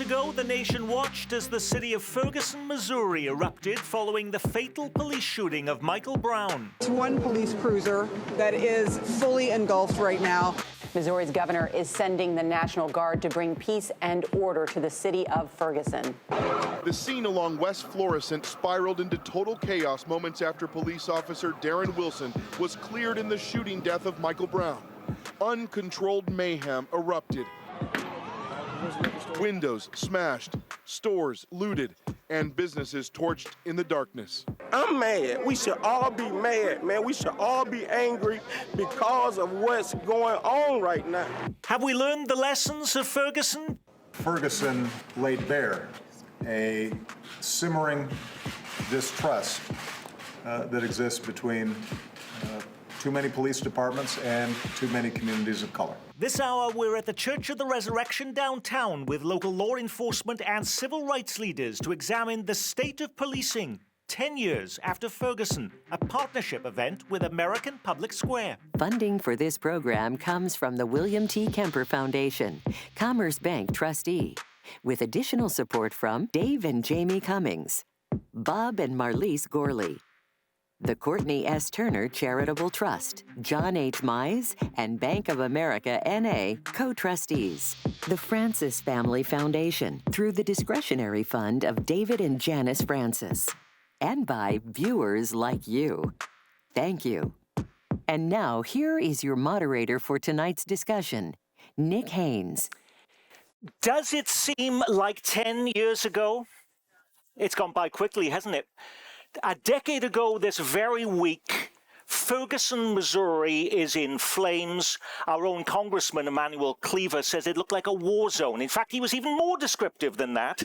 ago, the nation watched as the city of Ferguson, Missouri erupted following the fatal police shooting of Michael Brown. It's one police cruiser that is fully engulfed right now. Missouri's governor is sending the National Guard to bring peace and order to the city of Ferguson. The scene along West Florissant spiraled into total chaos moments after police officer Darren Wilson was cleared in the shooting death of Michael Brown. Uncontrolled mayhem erupted. Windows smashed, stores looted, and businesses torched in the darkness. I'm mad. We should all be mad, man. We should all be angry because of what's going on right now. Have we learned the lessons of Ferguson? Ferguson laid bare a simmering distrust that exists between too many police departments and too many communities of color. This hour, we're at the Church of the Resurrection downtown with local law enforcement and civil rights leaders to examine the state of policing 10 years after Ferguson, a partnership event with American Public Square. Funding for this program comes from the William T. Kemper Foundation, Commerce Bank trustee, with additional support from Dave and Jamie Cummings, Bob and Marlise Gorley, the Courtney S. Turner Charitable Trust, John H. Mize, and Bank of America, N.A., co-trustees. The Francis Family Foundation, through the discretionary fund of David and Janice Francis. And by viewers like you. Thank you. And now, here is your moderator for tonight's discussion, Nick Haynes. Does it seem like 10 years ago? It's gone by quickly, hasn't it? A decade ago this very week, Ferguson, Missouri is in flames. Our own Congressman Emanuel Cleaver says it looked like a war zone. In fact, he was even more descriptive than that.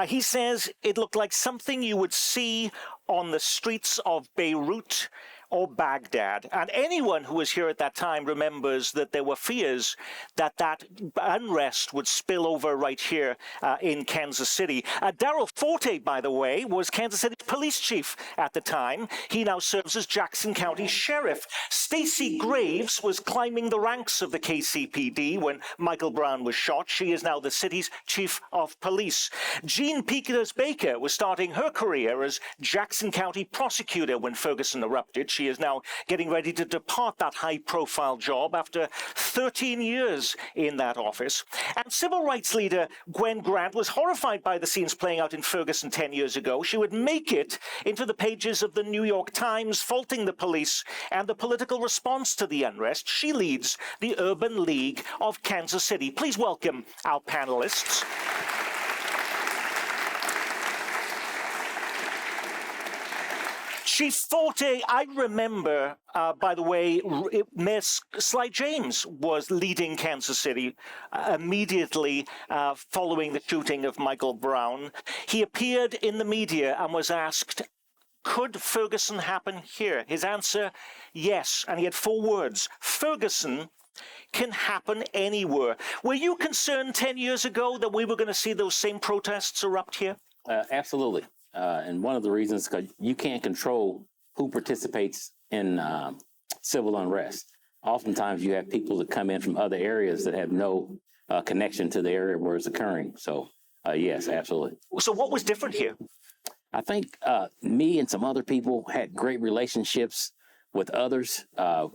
He says it looked like something you would see on the streets of Beirut or Baghdad. And anyone who was here at that time remembers that there were fears that that unrest would spill over right here in Kansas City. Darrell Forte, by the way, was Kansas City's police chief at the time. He now serves as Jackson County Sheriff. Stacey Graves was climbing the ranks of the KCPD when Michael Brown was shot. She is now the city's chief of police. Jean Peters Baker was starting her career as Jackson County prosecutor when Ferguson erupted. She is now getting ready to depart that high-profile job after 13 years in that office. And civil rights leader Gwen Grant was horrified by the scenes playing out in Ferguson 10 years ago. She would make it into the pages of the New York Times, faulting the police and the political response to the unrest. She leads the Urban League of Kansas City. Please welcome our panelists. Chief Forte, I remember, by the way, Mayor Sly James was leading Kansas City immediately following the shooting of Michael Brown. He appeared in the media and was asked, could Ferguson happen here? His answer, yes. And he had 4 words: Ferguson can happen anywhere. Were you concerned 10 years ago that we were going to see those same protests erupt here? Absolutely. And one of the reasons, because you can't control who participates in civil unrest. Oftentimes you have people that come in from other areas that have no connection to the area where it's occurring. So, yes, absolutely. So what was different here? I think me and some other people had great relationships with others.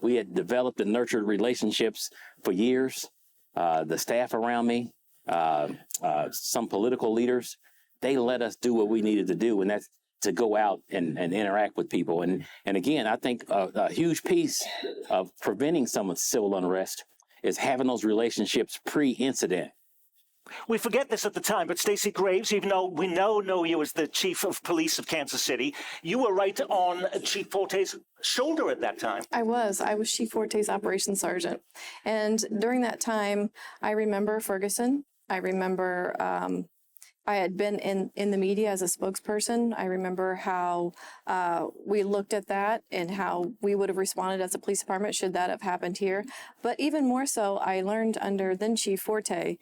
We had developed and nurtured relationships for years. The staff around me, some political leaders, they let us do what we needed to do, and that's to go out and interact with people. And again, I think a huge piece of preventing some of civil unrest is having those relationships pre-incident. We forget this at the time, but Stacey Graves, even though we now know you as the chief of police of Kansas City, you were right on Chief Forte's shoulder at that time. I was Chief Forte's operations sergeant. And during that time, I remember Ferguson. I remember I had been in the media as a spokesperson. I remember how we looked at that and how we would have responded as a police department should that have happened here. But even more so, I learned under then Chief Forte,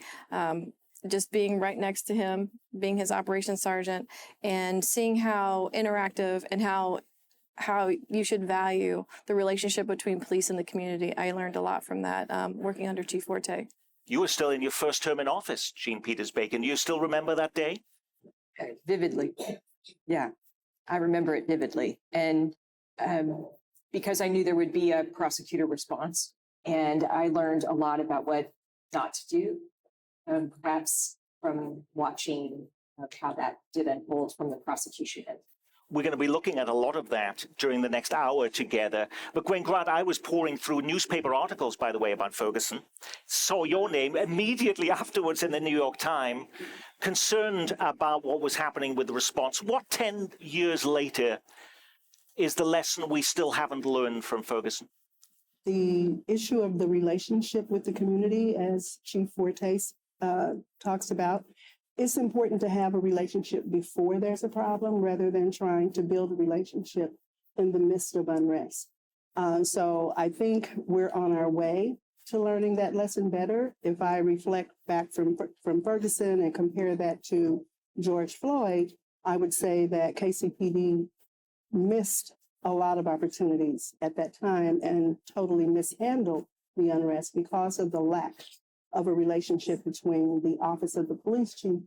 just being right next to him, being his operations sergeant, and seeing how interactive and how you should value the relationship between police and the community. I learned a lot from that, working under Chief Forte. You were still in your first term in office, Jean Peters Bacon. You still remember that day? Vividly. Yeah, I remember it vividly. And because I knew there would be a prosecutor response, and I learned a lot about what not to do, perhaps from watching how that did unfold from the prosecution end. We're going to be looking at a lot of that during the next hour together. But Gwen Grant, I was pouring through newspaper articles, by the way, about Ferguson, saw your name immediately afterwards in the New York Times, concerned about what was happening with the response. What 10 years later is the lesson we still haven't learned from Ferguson? The issue of the relationship with the community, as Chief Fortes talks about, it's important to have a relationship before there's a problem rather than trying to build a relationship in the midst of unrest. So I think we're on our way to learning that lesson better. If I reflect back from Ferguson and compare that to George Floyd, I would say that KCPD missed a lot of opportunities at that time and totally mishandled the unrest because of the lack of a relationship between the office of the police chief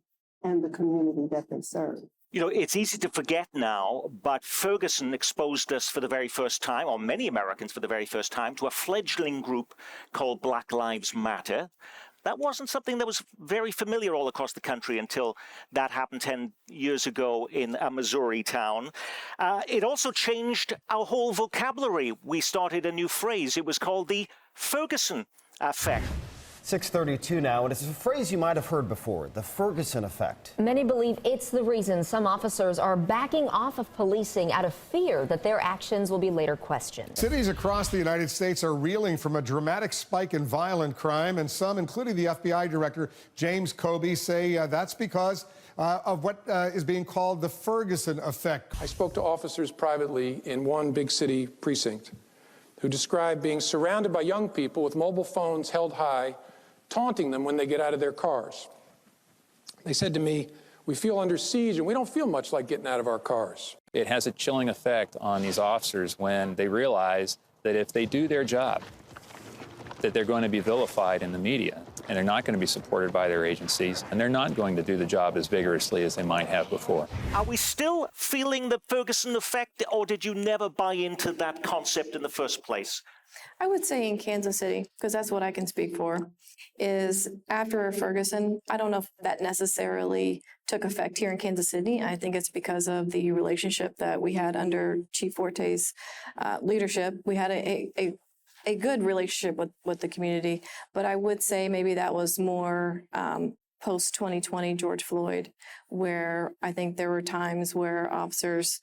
and the community that they serve. You know, it's easy to forget now, but Ferguson exposed us for the very first time, or many Americans for the very first time, to a fledgling group called Black Lives Matter. That wasn't something that was very familiar all across the country until that happened 10 years ago in a Missouri town. It also changed our whole vocabulary. We started a new phrase. It was called the Ferguson effect. 6:32 now, and it's a phrase you might have heard before, the Ferguson effect. Many believe it's the reason some officers are backing off of policing out of fear that their actions will be later questioned. Cities across the United States are reeling from a dramatic spike in violent crime, and some, including the FBI director James Comey, say that's because of what is being called the Ferguson effect. I spoke to officers privately in one big city precinct who described being surrounded by young people with mobile phones held high, taunting them when they get out of their cars. They said to me, "We feel under siege and we don't feel much like getting out of our cars." It has a chilling effect on these officers when they realize that if they do their job, that they're going to be vilified in the media, and they're not going to be supported by their agencies, and they're not going to do the job as vigorously as they might have before. Are we still feeling the Ferguson effect, or did you never buy into that concept in the first place? I would say in Kansas City, because that's what I can speak for, is after Ferguson, I don't know if that necessarily took effect here in Kansas City. I think it's because of the relationship that we had under Chief Fortes' leadership. We had a good relationship with the community, but I would say maybe that was more post-2020 George Floyd, where I think there were times where officers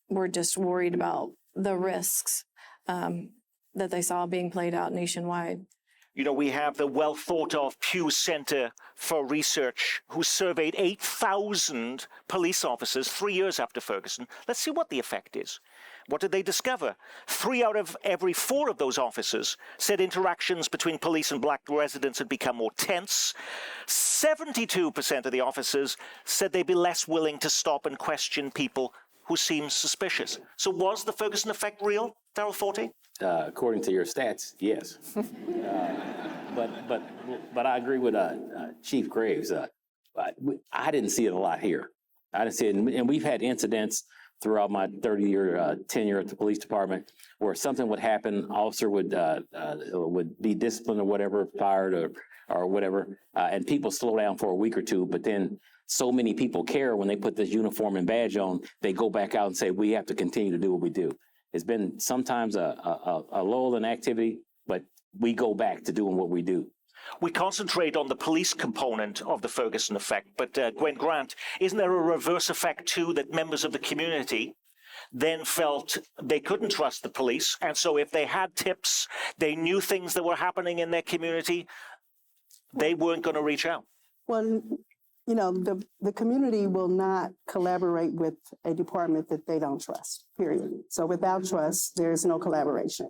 were just worried about the risks that they saw being played out nationwide. You know, we have the well-thought-of Pew Center for Research, who surveyed 8,000 police officers 3 years after Ferguson. Let's see what the effect is. What did they discover? 3 out of every 4 of those officers said interactions between police and black residents had become more tense. 72% of the officers said they'd be less willing to stop and question people who seemed suspicious. So was the Ferguson effect real, Darrell Forte? According to your stats, yes. But I agree with Chief Graves. I didn't see it a lot here. I didn't see it, and we've had incidents throughout my 30-year tenure at the police department where something would happen, officer would be disciplined or whatever, fired or whatever, and people slow down for a week or two, but then so many people care when they put this uniform and badge on, they go back out and say, we have to continue to do what we do. It's been sometimes a lull in activity, but we go back to doing what we do. We concentrate on the police component of the Ferguson effect, but Gwen Grant, isn't there a reverse effect too, that members of the community then felt they couldn't trust the police, and so if they had tips, they knew things that were happening in their community, they weren't going to reach out? Well, you know, the community will not collaborate with a department that they don't trust, period. So without trust, there's no collaboration.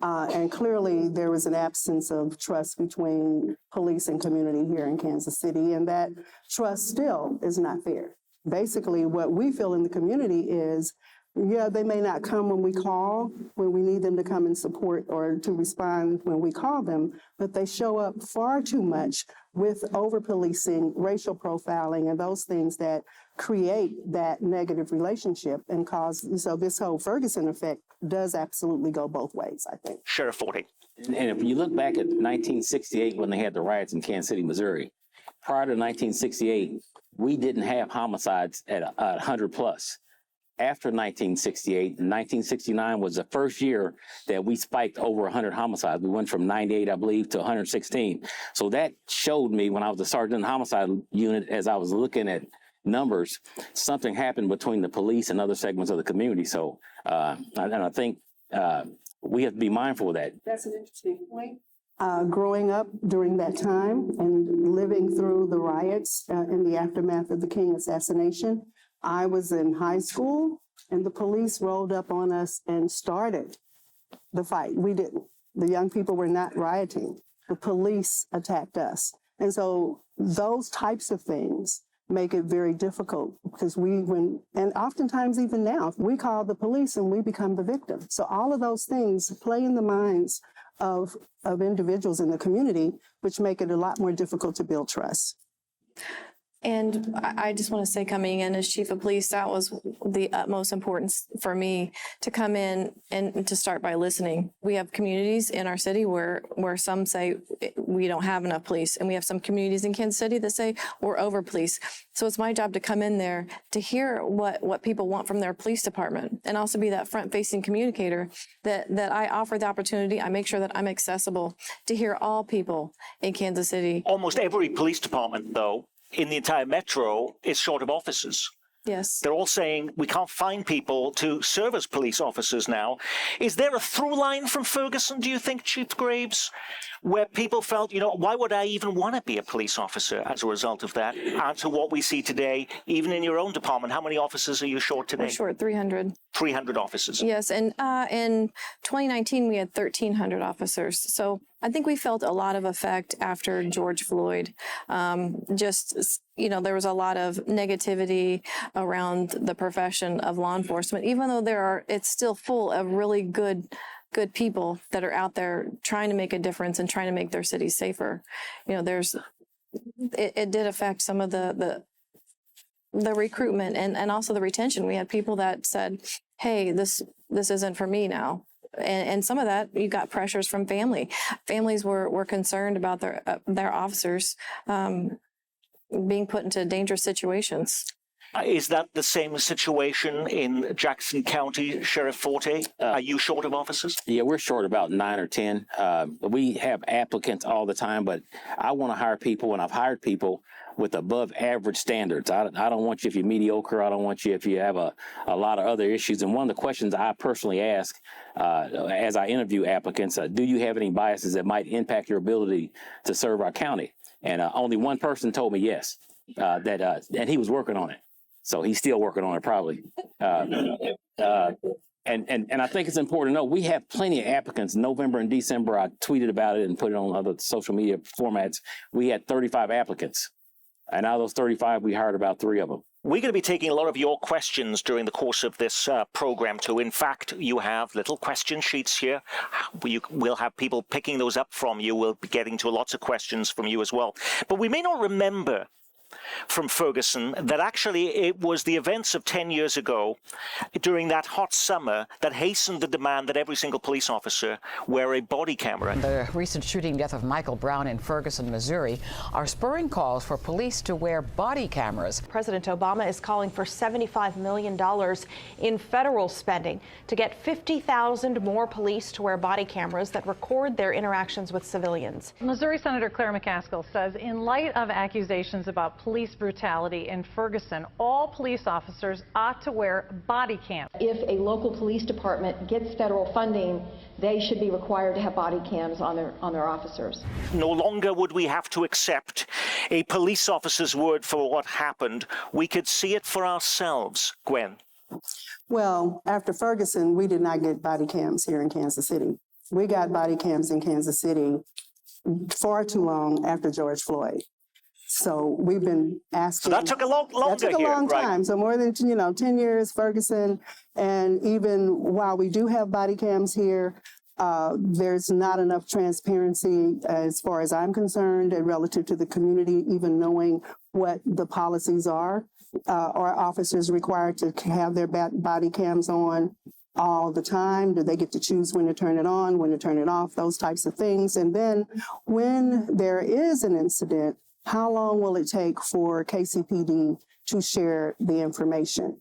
And clearly there was an absence of trust between police and community here in Kansas City, and that trust still is not there. Basically, what we feel in the community is Yeah, they may not come when we call, when we need them to come and support or to respond when we call them, but they show up far too much with over-policing, racial profiling, and those things that create that negative relationship and cause, so this whole Ferguson effect does absolutely go both ways, I think. Sheriff Forte. And if you look back at 1968 when they had the riots in Kansas City, Missouri, prior to 1968, we didn't have homicides at 100 plus. After 1968, 1969 was the first year that we spiked over 100 homicides. We went from 98, I believe, to 116. So that showed me when I was a sergeant in the homicide unit, as I was looking at numbers, something happened between the police and other segments of the community. So and I think we have to be mindful of that. That's an interesting point. Growing up during that time and living through the riots in the aftermath of the King assassination, I was in high school and the police rolled up on us and started the fight. We didn't. The young people were not rioting. The police attacked us. And so those types of things make it very difficult because and oftentimes even now, we call the police and we become the victim. So all of those things play in the minds of individuals in the community, which make it a lot more difficult to build trust. And I just want to say, coming in as chief of police, that was the utmost importance for me, to come in and to start by listening. We have communities in our city where some say we don't have enough police, and we have some communities in Kansas City that say we're over police. So it's my job to come in there to hear what people want from their police department, and also be that front-facing communicator that I offer the opportunity. I make sure that I'm accessible to hear all people in Kansas City. Almost every police department, though, in the entire metro is short of officers. Yes. They're all saying we can't find people to serve as police officers now. Is there a through line from Ferguson, do you think, Chief Graves, where people felt, why would I even want to be a police officer as a result of that? And to what we see today, even in your own department, how many officers are you short today? We're short 300. 300 officers. Yes, and in 2019, we had 1,300 officers. So I think we felt a lot of effect after George Floyd. There was a lot of negativity around the profession of law enforcement, even though it's still full of really good people that are out there trying to make a difference and trying to make their cities safer. It did affect some of the recruitment and also the retention. We had people that said, hey, this isn't for me now. And some of that, you got pressures from family. Families were concerned about their officers being put into dangerous situations. Is that the same situation in Jackson County, Sheriff Forte? Are you short of officers? Yeah, we're short about 9 or 10. We have applicants all the time, but I want to hire people, and I've hired people with above average standards. I don't want you if you're mediocre. I don't want you if you have a lot of other issues. And one of the questions I personally ask as I interview applicants, do you have any biases that might impact your ability to serve our county? And only one person told me yes, and he was working on it. So he's still working on it probably. And I think it's important to know we have plenty of applicants. November and December, I tweeted about it and put it on other social media formats. We had 35 applicants. And out of those 35, we hired about 3 of them. We're going to be taking a lot of your questions during the course of this program, too. In fact, you have little question sheets here. We'll have people picking those up from you. We'll be getting to lots of questions from you as well. But we may not remember from Ferguson that actually it was the events of 10 years ago during that hot summer that hastened the demand that every single police officer wear a body camera. The recent shooting death of Michael Brown in Ferguson, Missouri, are spurring calls for police to wear body cameras. President Obama is calling for $75 million in federal spending to get 50,000 more police to wear body cameras that record their interactions with civilians. Missouri Senator Claire McCaskill says in light of accusations about police brutality in Ferguson, all police officers ought to wear body cams. If a local police department gets federal funding, they should be required to have body cams on their officers. No longer would we have to accept a police officer's word for what happened. We could see it for ourselves. Gwen. Well, after Ferguson, we did not get body cams here in Kansas City. We got body cams in Kansas City far too long after George Floyd. So we've been asking. So that took a longer That took a here, long right? time. So more than 10 years, Ferguson, and even while we do have body cams here, there's not enough transparency as far as I'm concerned and relative to the community, even knowing what the policies are. Are officers required to have their body cams on all the time? Do they get to choose when to turn it on, when to turn it off, those types of things? And then when there is an incident, how long will it take for KCPD to share the information?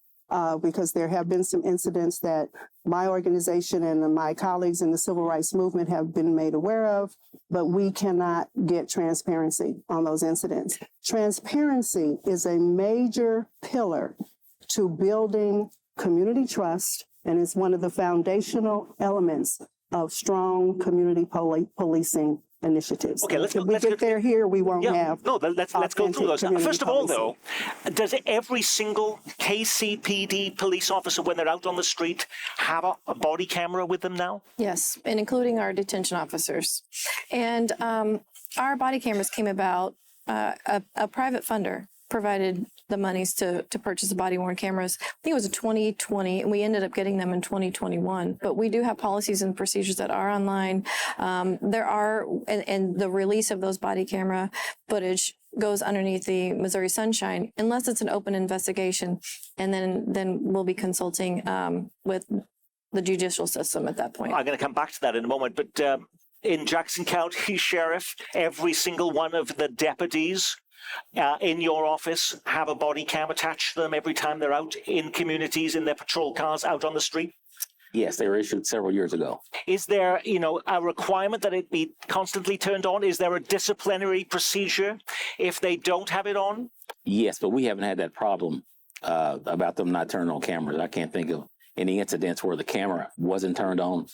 Because there have been some incidents that my organization and my colleagues in the civil rights movement have been made aware of, but we cannot get transparency on those incidents. Transparency is a major pillar to building community trust, and is one of the foundational elements of strong community policing initiatives. Okay, let's if we get there here, we won't have. No, let's go through those. community First of all, policing. though, does every single KCPD police officer, when they're out on the street, have a body camera with them now? Yes, and including our detention officers. And our body cameras came about, a private funder provided the monies to purchase the body-worn cameras. I think it was in 2020, and we ended up getting them in 2021. But we do have policies and procedures that are online. There are, and the release of those body camera footage goes underneath the Missouri Sunshine, unless it's an open investigation, and then we'll be consulting with the judicial system at that point. I'm going to come back to that in a moment, but in Jackson County Sheriff, every single one of the deputies in your office have a body cam attached to them every time they're out in communities, in their patrol cars, out on the street? Yes, they were issued several years ago. Is there, a requirement that it be constantly turned on? Is there a disciplinary procedure if they don't have it on? Yes, but we haven't had that problem about them not turning on cameras. I can't think of any incidents where the camera wasn't turned on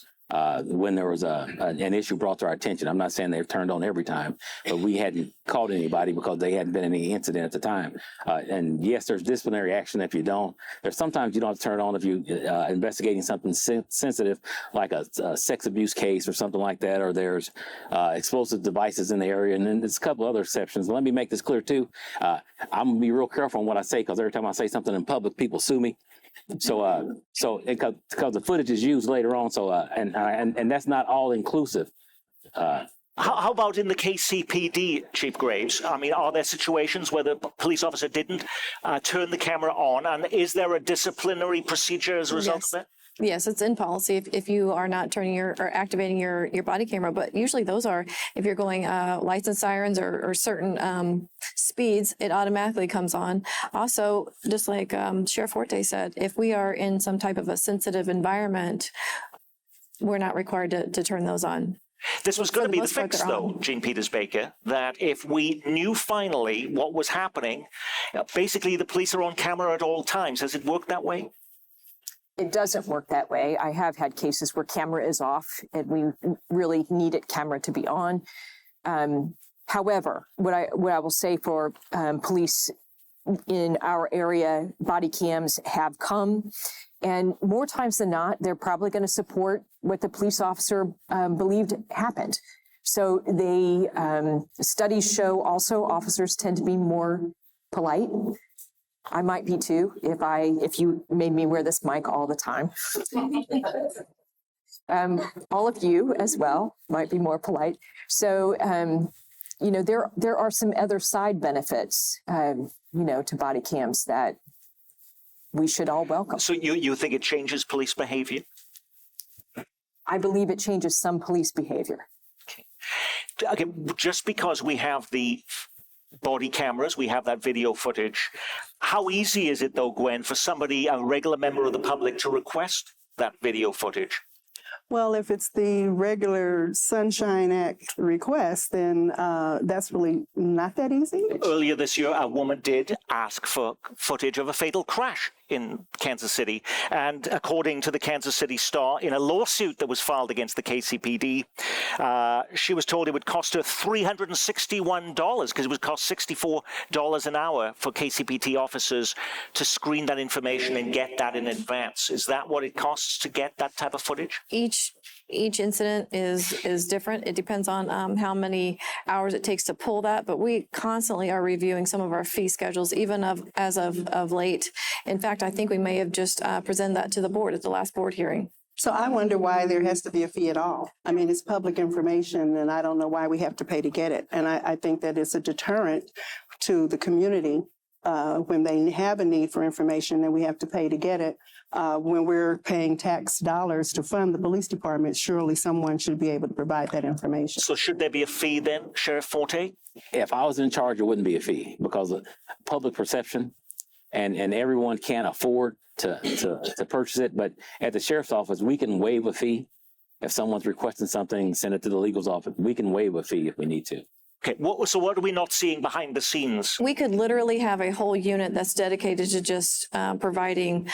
when there was an issue brought to our attention. I'm not saying they're turned on every time, but we hadn't caught anybody because they hadn't been any incident at the time. And yes, there's disciplinary action if you don't. There's sometimes you don't have to turn it on if you investigating something sensitive, like a sex abuse case or something like that, or there's explosive devices in the area. And then there's a couple other exceptions. Let me make this clear too. I'm gonna be real careful on what I say, because every time I say something in public, people sue me. So because the footage is used later on, and that's not all inclusive. How about in the KCPD, Chief Graves? I mean, are there situations where the police officer didn't turn the camera on, and is there a disciplinary procedure as a result of that? Yes, it's in policy if you are not turning or activating your body camera, but usually those are, if you're going lights and sirens or certain speeds, it automatically comes on. Also, just like Sheriff Forte said, if we are in some type of a sensitive environment, we're not required to turn those on. This was going to be the fix, though, Jean Peters Baker, that if we knew finally what was happening, basically the police are on camera at all times. Has it worked that way? It doesn't work that way. I have had cases where camera is off and we really needed camera to be on. However, what I will say for police in our area, body cams have come, and more times than not, they're probably going to support what the police officer believed happened. So studies show also officers tend to be more polite. I might be too, if you made me wear this mic all the time. All of you as well might be more polite. So, there are some other side benefits, to body cams that we should all welcome. So you think it changes police behavior? I believe it changes some police behavior. Okay, just because we have the body cameras, we have that video footage. How easy is it, though, Gwen, for somebody, a regular member of the public, to request that video footage? Well, if it's the regular Sunshine Act request, then that's really not that easy. Earlier this year, a woman did ask for footage of a fatal crash in Kansas City. And according to the Kansas City Star, in a lawsuit that was filed against the KCPD, she was told it would cost her $361 because it would cost $64 an hour for KCPD officers to screen that information and get that in advance. Is that what it costs to get that type of footage? Each incident is different. It depends on how many hours it takes to pull that, but we constantly are reviewing some of our fee schedules, even as of late. In fact, I think we may have just presented that to the board at the last board hearing. So I wonder why there has to be a fee at all. I mean, it's public information, and I don't know why we have to pay to get it. And I think that it's a deterrent to the community when they have a need for information and we have to pay to get it. When we're paying tax dollars to fund the police department, surely someone should be able to provide that information. So should there be a fee then, Sheriff Forte? If I was in charge, it wouldn't be a fee because of public perception, and everyone can't afford to purchase it. But at the sheriff's office, we can waive a fee. If someone's requesting something, send it to the legal's office. We can waive a fee if we need to. Okay, so what are we not seeing behind the scenes? We could literally have a whole unit that's dedicated to just providing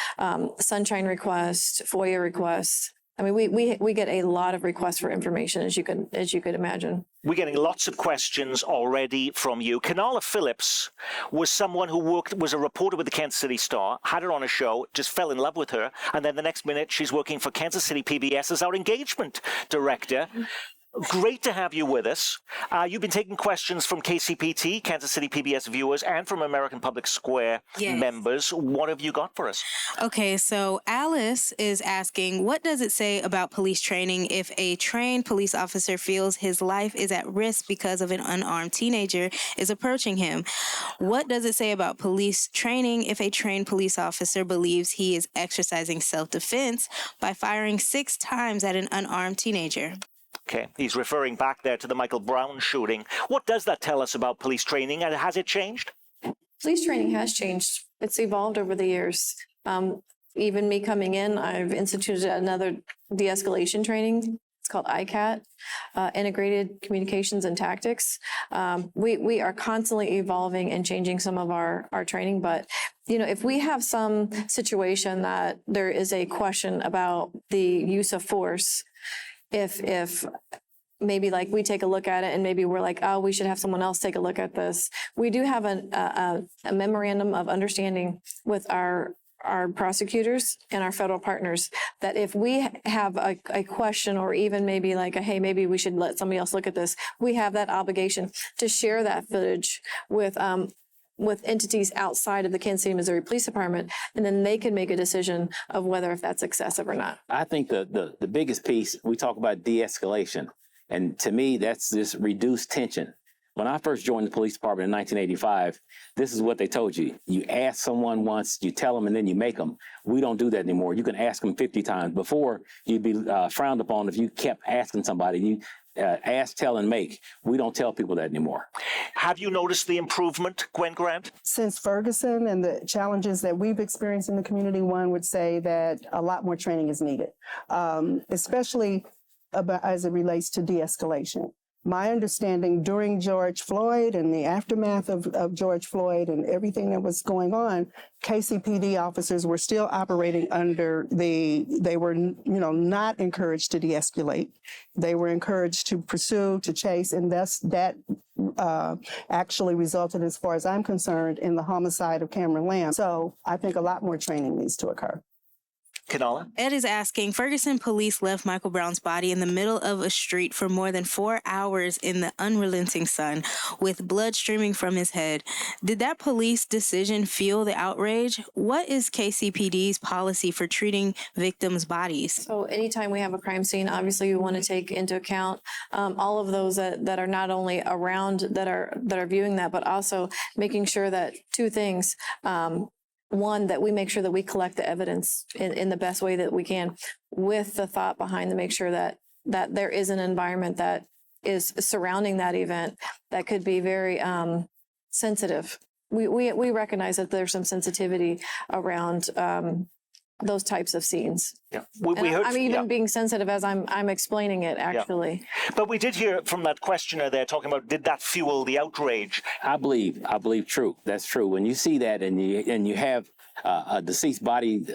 sunshine requests, FOIA requests. I mean, we get a lot of requests for information, as you could imagine. We're getting lots of questions already from you. Kanala Phillips was someone who was a reporter with the Kansas City Star, had her on a show, just fell in love with her, and then the next minute she's working for Kansas City PBS as our engagement director. Great to have you with us. You've been taking questions from KCPT, Kansas City PBS viewers, and from American Public Square members. What have you got for us? Okay, so Alice is asking, what does it say about police training if a trained police officer feels his life is at risk because of an unarmed teenager is approaching him? What does it say about police training if a trained police officer believes he is exercising self-defense by firing 6 times at an unarmed teenager? Okay, he's referring back there to the Michael Brown shooting. What does that tell us about police training, and has it changed? Police training has changed. It's evolved over the years. Even me coming in, I've instituted another de-escalation training. It's called ICAT, Integrated Communications and Tactics. We are constantly evolving and changing some of our training, but if we have some situation that there is a question about the use of force, if maybe like we take a look at it and maybe we're like, oh, we should have someone else take a look at this. We do have a memorandum of understanding with our prosecutors and our federal partners that if we have a question or even maybe like hey, maybe we should let somebody else look at this, we have that obligation to share that footage with entities outside of the Kansas City, Missouri Police Department, and then they can make a decision of whether if that's excessive or not. I think the biggest piece, we talk about de-escalation, and to me, that's just reduced tension. When I first joined the police department in 1985, this is what they told you. You ask someone once, you tell them, and then you make them. We don't do that anymore. You can ask them 50 times. Before, you'd be frowned upon if you kept asking somebody. You ask, tell, and make. We don't tell people that anymore. Have you noticed the improvement, Gwen Grant? Since Ferguson and the challenges that we've experienced in the community, one would say that a lot more training is needed, especially as it relates to de-escalation. My understanding during George Floyd and the aftermath of George Floyd and everything that was going on, KCPD officers were still operating under they were, not encouraged to de-escalate. They were encouraged to pursue, to chase, and that actually resulted, as far as I'm concerned, in the homicide of Cameron Lamb. So I think a lot more training needs to occur. Kanala? Ed is asking, Ferguson police left Michael Brown's body in the middle of a street for more than 4 hours in the unrelenting sun with blood streaming from his head. Did that police decision fuel the outrage? What is KCPD's policy for treating victims' bodies? So anytime we have a crime scene, obviously we want to take into account all of those that are not only around that are viewing that, but also making sure that 2 things. One, that we make sure that we collect the evidence in the best way that we can, with the thought behind to make sure that there is an environment that is surrounding that event that could be very sensitive. We recognize that there's some sensitivity around those types of scenes. Yeah, I'm even being sensitive as I'm explaining it, actually. Yeah. But we did hear from that questioner there talking about, did that fuel the outrage? I believe true. That's true. When you see that and you have a deceased body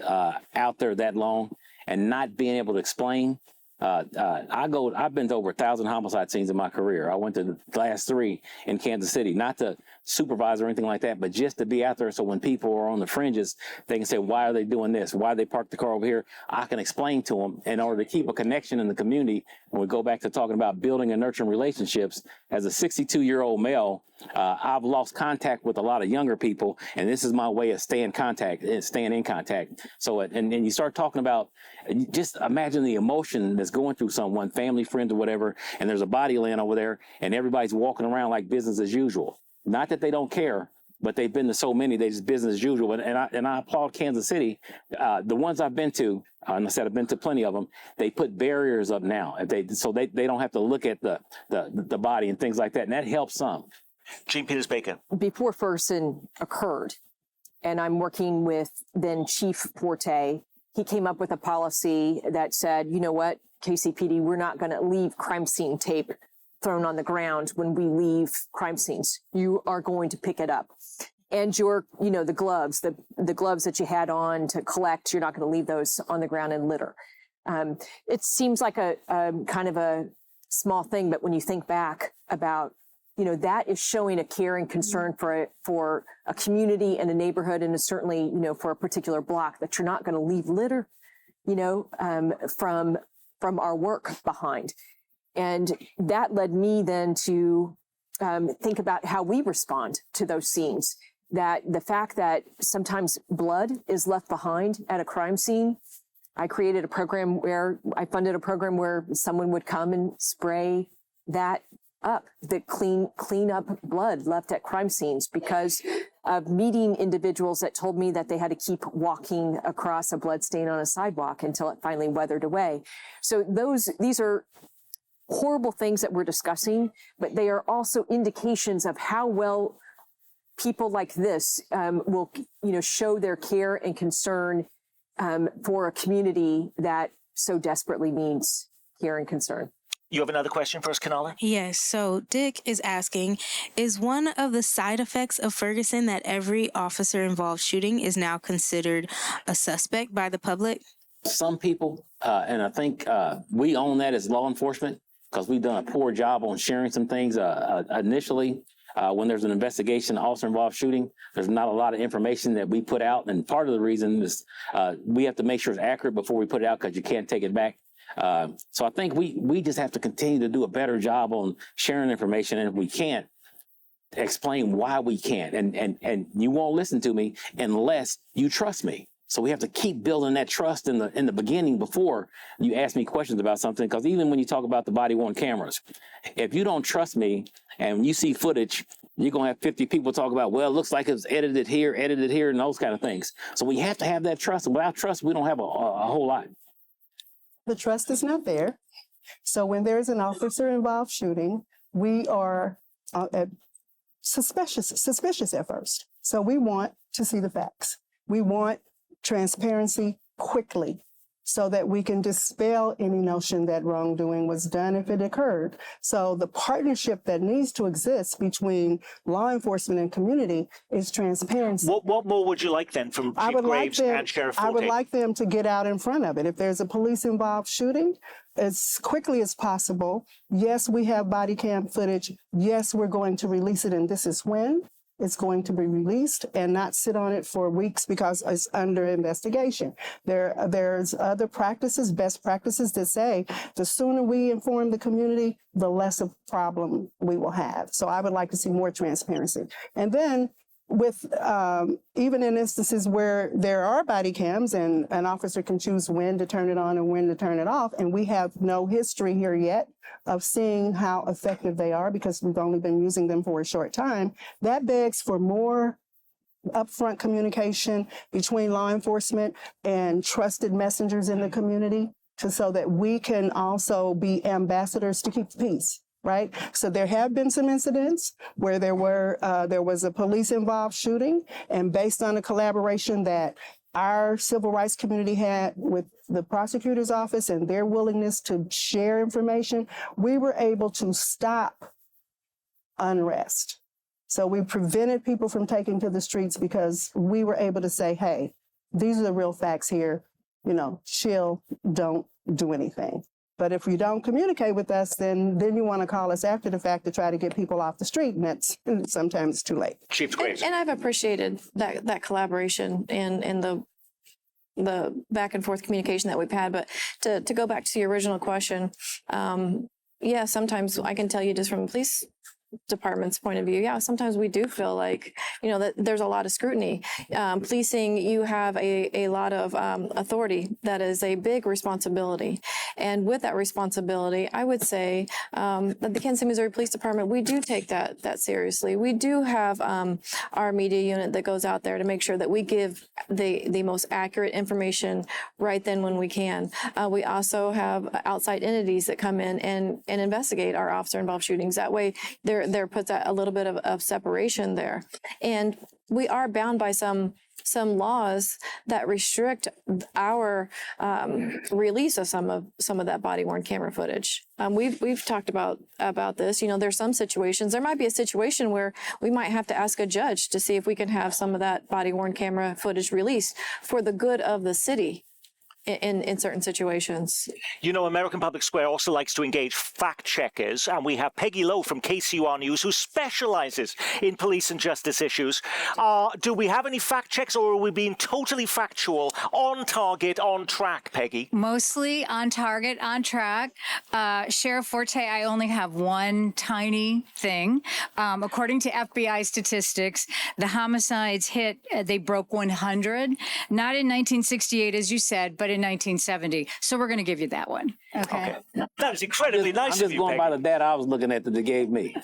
out there that long and not being able to explain. I've been to over 1,000 homicide scenes in my career. I went to the last 3 in Kansas City, not to supervise or anything like that, but just to be out there so when people are on the fringes, they can say, why are they doing this? Why they parked the car over here? I can explain to them in order to keep a connection in the community. When we go back to talking about building and nurturing relationships, as a 62-year-old male, I've lost contact with a lot of younger people, and this is my way of staying in contact. So, and you start talking about, just imagine the emotion that's going through someone, family, friends, or whatever, and there's a body laying over there, and everybody's walking around like business as usual. Not that they don't care, but they've been to so many, they just business as usual. And I applaud Kansas City. The ones I've been to, and I said I've been to plenty of them, they put barriers up now. So they don't have to look at the body and things like that, and that helps some. Jean Peters Baker. Before Ferguson occurred, and I'm working with then Chief Forte, he came up with a policy that said, you know what, KCPD, we're not going to leave crime scene tape thrown on the ground when we leave crime scenes. You are going to pick it up. And the gloves, the gloves that you had on to collect, you're not going to leave those on the ground in litter. It seems like a kind of a small thing, but when you think back about, that is showing a care and concern for a community and a neighborhood, and certainly, for a particular block, that you're not going to leave litter, from our work behind. And that led me then to think about how we respond to those scenes. That the fact that sometimes blood is left behind at a crime scene. I funded a program where someone would come and spray that up, the clean up blood left at crime scenes, because of meeting individuals that told me that they had to keep walking across a blood stain on a sidewalk until it finally weathered away. So these are horrible things that we're discussing, but they are also indications of how well people like this will, show their care and concern for a community that so desperately needs care and concern. You have another question for us, Kanala? Yes. So Dick is asking, is one of the side effects of Ferguson that every officer involved shooting is now considered a suspect by the public? Some people, and I think we own that as law enforcement, because we've done a poor job on sharing some things initially. When there's an investigation, officer involved shooting, there's not a lot of information that we put out. And part of the reason is we have to make sure it's accurate before we put it out, because you can't take it back. So I think we just have to continue to do a better job on sharing information. And if we can't, explain why we can't. And you won't listen to me unless you trust me. So we have to keep building that trust in the beginning before you ask me questions about something. Because even when you talk about the body-worn cameras, if you don't trust me and you see footage, you're going to have 50 people talk about, well, it looks like it was edited here, and those kind of things. So we have to have that trust. And without trust, we don't have a whole lot. The trust is not there. So when there's an officer-involved shooting, we are suspicious at first. So we want to see the facts. We want transparency quickly, so that we can dispel any notion that wrongdoing was done if it occurred. So the partnership that needs to exist between law enforcement and community is transparency. What more would you like then from Chief Graves and Sheriff Forte? I would like them to get out in front of it. If there's a police-involved shooting, as quickly as possible. Yes, we have body cam footage. Yes, we're going to release it, and this is when it's going to be released, and not sit on it for weeks because it's under investigation. There's other practices, best practices that say the sooner we inform the community, the less of a problem we will have. So I would like to see more transparency. And then with even in instances where there are body cams and an officer can choose when to turn it on and when to turn it off, and we have no history here yet of seeing how effective they are because we've only been using them for a short time, that begs for more upfront communication between law enforcement and trusted messengers in the community, so that we can also be ambassadors to keep the peace. Right? So there have been some incidents where there was a police-involved shooting, and based on the collaboration that our civil rights community had with the prosecutor's office and their willingness to share information, we were able to stop unrest. So we prevented people from taking to the streets because we were able to say, hey, these are the real facts here, you know, chill, don't do anything. But if you don't communicate with us, then you want to call us after the fact to try to get people off the street, and sometimes it's too late. Chief Graves. And I've appreciated that collaboration and the back and forth communication that we've had. But to go back to your original question, yeah, sometimes I can tell you just from a police department's point of view, yeah, sometimes we do feel like, you know, that there's a lot of scrutiny. Policing, you have a lot of authority. That is a big responsibility. And with that responsibility, I would say that the Kansas City, Missouri Police Department, we do take that seriously. We do have our media unit that goes out there to make sure that we give the most accurate information right then when we can. We also have outside entities that come in and investigate our officer-involved shootings. That way, there puts a little bit of separation there. And we are bound by some laws that restrict our release of some of that body-worn camera footage. We've talked about this. You know, there's some situations. There might be a situation where we might have to ask a judge to see if we can have some of that body-worn camera footage released for the good of the city. In certain situations. You know, American Public Square also likes to engage fact checkers, and we have Peggy Lowe from KCUR News, who specializes in police and justice issues. Do we have any fact checks, or are we being totally factual, on target, on track, Peggy? Mostly on target, on track. Sheriff Forte, I only have one tiny thing. According to FBI statistics, the homicides they broke 100, not in 1968, as you said, but in 1970. So we're going to give you that one. Okay. That is incredibly nice of you, I'm just going by the data I was looking at that they gave me.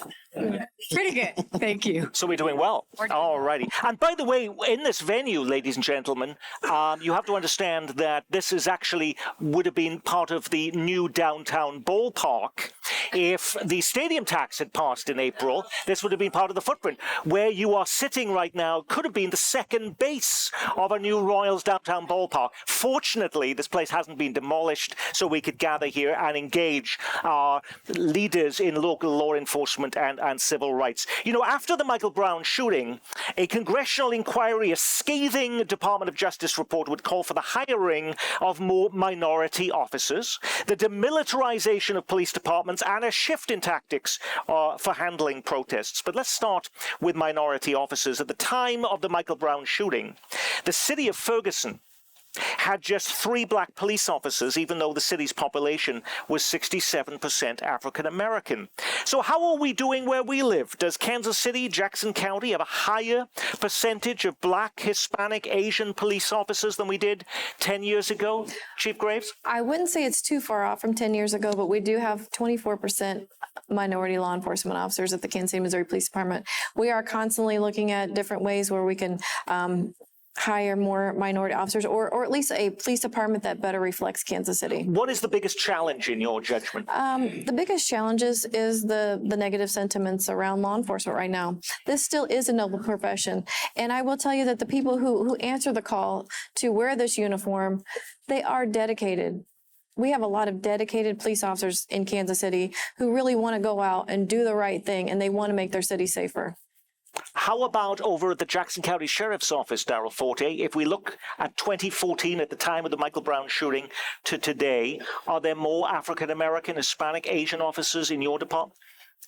Pretty good. Thank you. So we're doing well. All righty. And by the way, in this venue, ladies and gentlemen, you have to understand that this is actually would have been part of the new downtown ballpark. If the stadium tax had passed in April, this would have been part of the footprint. Where you are sitting right now could have been the second base of a new Royals downtown ballpark. Fortunately, this place hasn't been demolished, so we could gather here and engage our leaders in local law enforcement and civil rights. You know, after the Michael Brown shooting, a congressional inquiry, a scathing Department of Justice report would call for the hiring of more minority officers, the demilitarization of police departments, and a shift in tactics for handling protests. But let's start with minority officers. At the time of the Michael Brown shooting, the city of Ferguson had just 3 black police officers, even though the city's population was 67% African American. So how are we doing where we live? Does Kansas City, Jackson County have a higher percentage of black, Hispanic, Asian police officers than we did 10 years ago? Chief Graves? I wouldn't say it's too far off from 10 years ago, but we do have 24% minority law enforcement officers at the Kansas City, Missouri Police Department. We are constantly looking at different ways where we can hire more minority officers, or at least a police department that better reflects Kansas City. What is the biggest challenge in your judgment? The biggest challenge is the negative sentiments around law enforcement right now. This still is a noble profession. And I will tell you that the people who answer the call to wear this uniform, they are dedicated. We have a lot of dedicated police officers in Kansas City who really want to go out and do the right thing, and they want to make their city safer. How about over at the Jackson County Sheriff's Office, Darrell Forte? If we look at 2014, at the time of the Michael Brown shooting, to today, are there more African American, Hispanic, Asian officers in your department?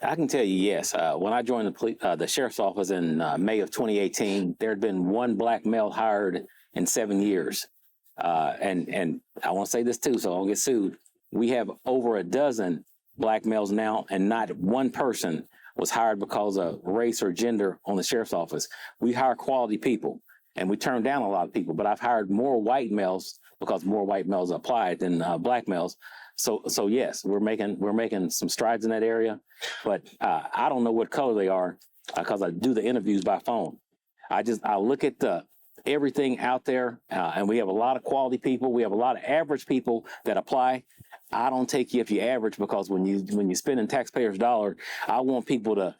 I can tell you yes. When I joined the Sheriff's Office in May of 2018, there had been 1 black male hired in 7 years. And I want to say this too, so I don't get sued. We have over a dozen black males now, and not one person was hired because of race or gender on the sheriff's office. We hire quality people, and we turn down a lot of people, but I've hired more white males because more white males applied than black males. So yes, we're making some strides in that area, but I don't know what color they are because I do the interviews by phone. I look at everything out there, and we have a lot of quality people. We have a lot of average people that apply. I don't take you if you average, because when you're spending taxpayers' dollars, I want people to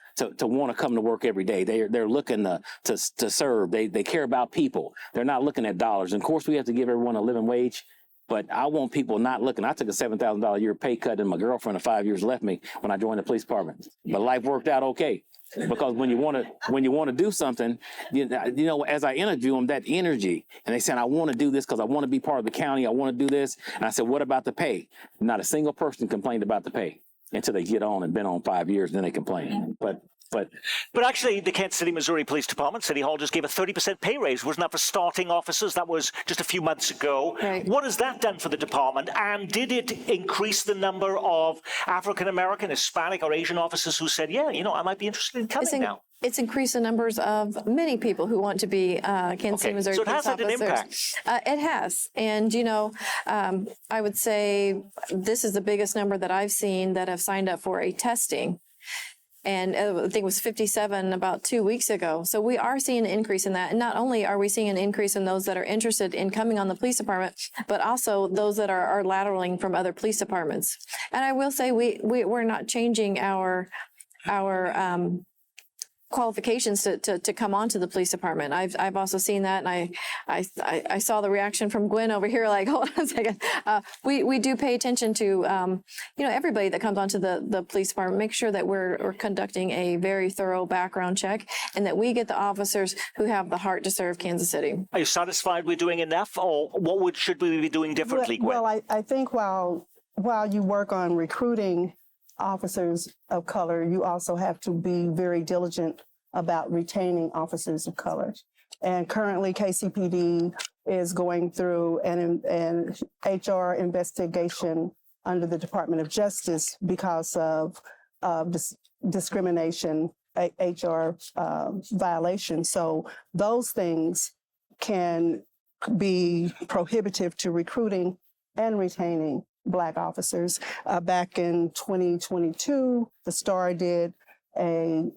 want to come to work every day. They're looking to serve. They care about people. They're not looking at dollars. And of course, we have to give everyone a living wage. But I want people not looking. I took a $7,000 a year pay cut, and my girlfriend of 5 years left me when I joined the police department. But life worked out okay. Because when you want to do something, you know, as I interview them, that energy, and they said, I want to do this because I want to be part of the county. I want to do this. And I said, what about the pay? Not a single person complained about the pay until they get on and been on 5 years, and then they complain. But actually, the Kansas City, Missouri Police Department, City Hall just gave a 30% pay raise. Wasn't that for starting officers? That was just a few months ago. Right. What has that done for the department? And did it increase the number of African American, Hispanic, or Asian officers who said, yeah, you know, I might be interested in coming now? It's increased the numbers of many people who want to be Kansas City, Missouri So it police has had an officers. impact. It has. And, you know, I would say this is the biggest number that I've seen that have signed up for a testing. And I think it was 57 about 2 weeks ago. So we are seeing an increase in that. And not only are we seeing an increase in those that are interested in coming on the police department, but also those that are lateraling from other police departments. And I will say we're not changing our qualifications to come onto the police department. I've also seen that, and I saw the reaction from Gwen over here, like, hold on a second. We do pay attention to you know, everybody that comes onto the police department. Make sure that we're conducting a very thorough background check, and that we get the officers who have the heart to serve Kansas City. Are you satisfied we're doing enough, or what should we be doing differently, Gwen? Well, I think while you work on recruiting officers of color, you also have to be very diligent about retaining officers of color. And currently KCPD is going through an HR investigation under the Department of Justice because of discrimination, HR violation. So those things can be prohibitive to recruiting and retaining Black officers. Back in 2022, the Star did a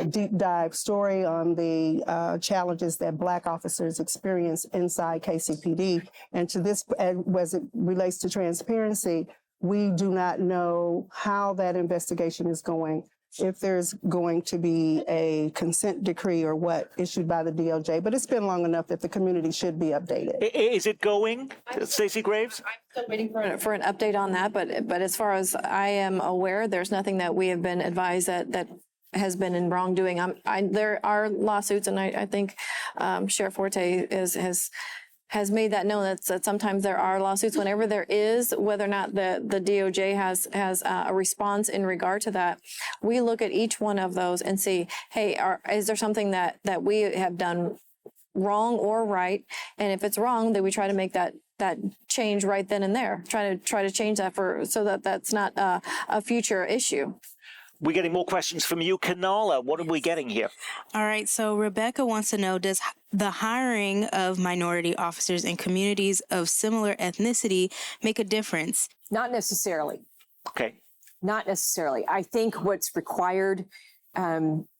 deep dive story on the challenges that Black officers experience inside KCPD. And to this, as it relates to transparency, we do not know how that investigation is going, if there's going to be a consent decree or what issued by the DOJ, but it's been long enough that the community should be updated. Is it going, Stacey Graves? I'm still waiting for an update on that, but as far as I am aware, there's nothing that we have been advised that has been in wrongdoing. There are lawsuits, and I think Sheriff Forte has made that known that sometimes there are lawsuits. Whenever there is, whether or not the DOJ has a response in regard to that, we look at each one of those and see, hey, is there something that we have done wrong or right? And if it's wrong, then we try to make that change right then and there. Try to change that so that that's not a future issue. We're getting more questions from you. Kanala, what are we getting here? All right, so Rebecca wants to know, does the hiring of minority officers in communities of similar ethnicity make a difference? Not necessarily. Okay. Not necessarily. I think what's required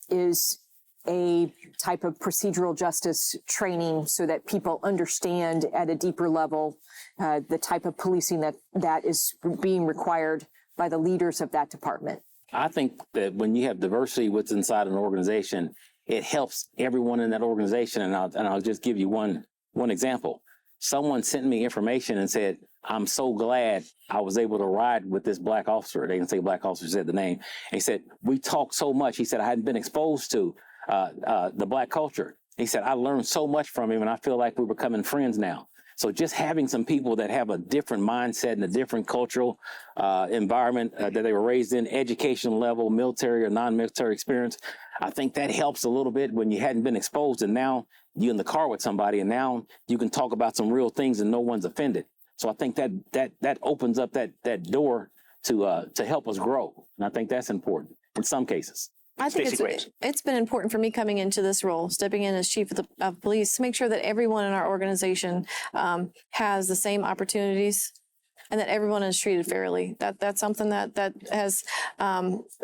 is a type of procedural justice training so that people understand at a deeper level the type of policing that is being required by the leaders of that department. I think that when you have diversity what's inside an organization, it helps everyone in that organization. And I'll just give you one example. Someone sent me information and said, I'm so glad I was able to ride with this Black officer. They didn't say Black officer, said the name. And he said, we talked so much. He said, I hadn't been exposed to the Black culture. He said, I learned so much from him, and I feel like we're becoming friends now. So just having some people that have a different mindset and a different cultural environment that they were raised in, education level, military or non-military experience, I think that helps a little bit when you hadn't been exposed, and now you're in the car with somebody, and now you can talk about some real things and no one's offended. So I think that opens up that door to help us grow, and I think that's important in some cases. I think it's been important for me coming into this role, stepping in as chief of police, to make sure that everyone in our organization has the same opportunities and that everyone is treated fairly. That's something that has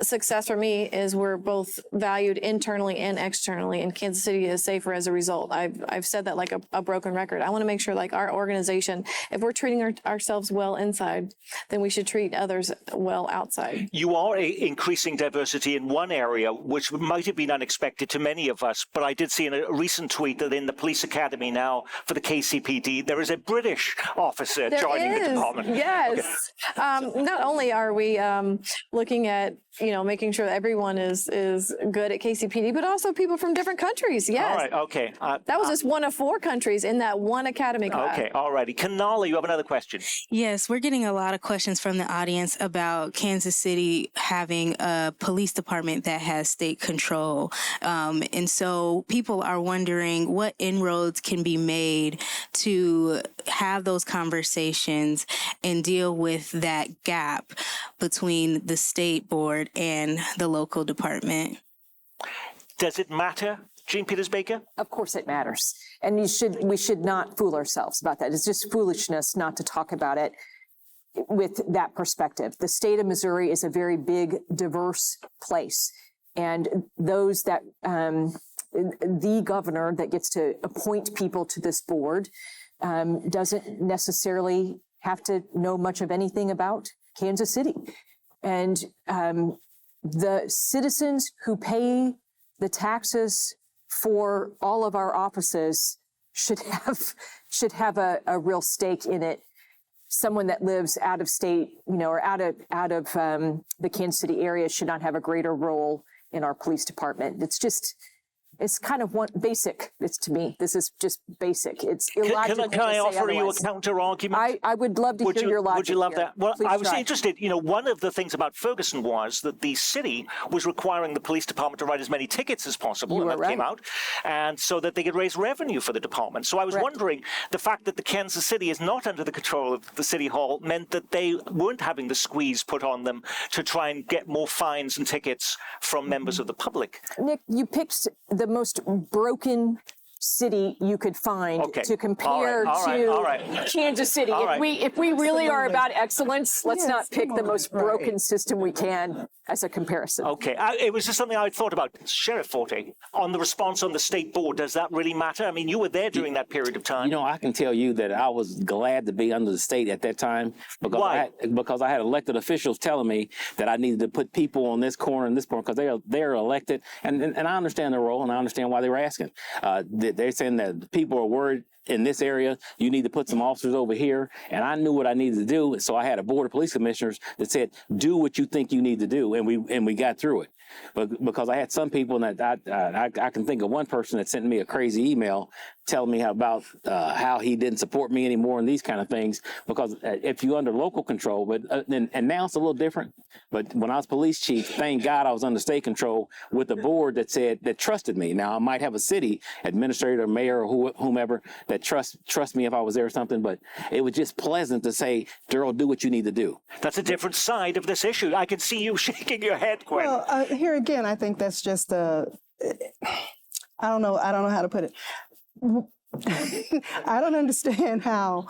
success for me is we're both valued internally and externally, and Kansas City is safer as a result. I've said that like a broken record. I want to make sure like our organization, if we're treating ourselves well inside, then we should treat others well outside. You are increasing diversity in one area, which might have been unexpected to many of us, but I did see in a recent tweet that in the police academy now for the KCPD, there is a British officer joining the department. Yes. Okay. Not only are we looking at, making sure that everyone is good at KCPD, but also people from different countries. Yes. All right. Okay. That was just one of 4 countries in that one academy class. Okay. All righty. Kanala, you have another question. Yes, we're getting a lot of questions from the audience about Kansas City having a police department that has state control. And so people are wondering what inroads can be made to have those conversations and deal with that gap between the state board and the local department. Does it matter, Jean Peters Baker? Of course it matters. And we should not fool ourselves about that. It's just foolishness not to talk about it with that perspective. The state of Missouri is a very big, diverse place. And those that, the governor that gets to appoint people to this board doesn't necessarily have to know much of anything about Kansas City. And the citizens who pay the taxes for all of our offices should have a real stake in it. Someone that lives out of state, or out of the Kansas City area should not have a greater role in our police department. It's kind of basic. To me, this is just basic. It's illogical. Can I offer you a counter argument? I would love to hear your logic. Would you love here. that? Well, Please I was try. interested. One of the things about Ferguson was that the city was requiring the police department to write as many tickets as possible, and that came out, and so that they could raise revenue for the department. So I was wondering, the fact that the Kansas City is not under the control of the city hall meant that they weren't having the squeeze put on them to try and get more fines and tickets from members of the public. Nick, you picked the most broken city you could find to compare to Kansas City. If we really are about excellence, let's not pick the most broken system we can as a comparison. Okay, it was just something I thought about. Sheriff Forte, on the response on the state board, does that really matter? I mean, you were there during that period of time. I can tell you that I was glad to be under the state at that time because because I had elected officials telling me that I needed to put people on this corner and this corner because they're elected, and I understand their role and I understand why they were asking. They're saying that people are worried in this area, you need to put some officers over here. And I knew what I needed to do. So I had a board of police commissioners that said, do what you think you need to do. And we got through it. But because I had some people that I can think of one person that sent me a crazy email telling me about how he didn't support me anymore and these kind of things. Because if you're under local control, and now it's a little different. But when I was police chief, thank God I was under state control with a board that trusted me. Now I might have a city administrator, mayor, or whomever that trust me if I was there or something. But it was just pleasant to say, Daryl, do what you need to do. That's a different side of this issue. I can see you shaking your head, Gwen. Well, here again, I think that's just I don't know how to put it. I don't understand how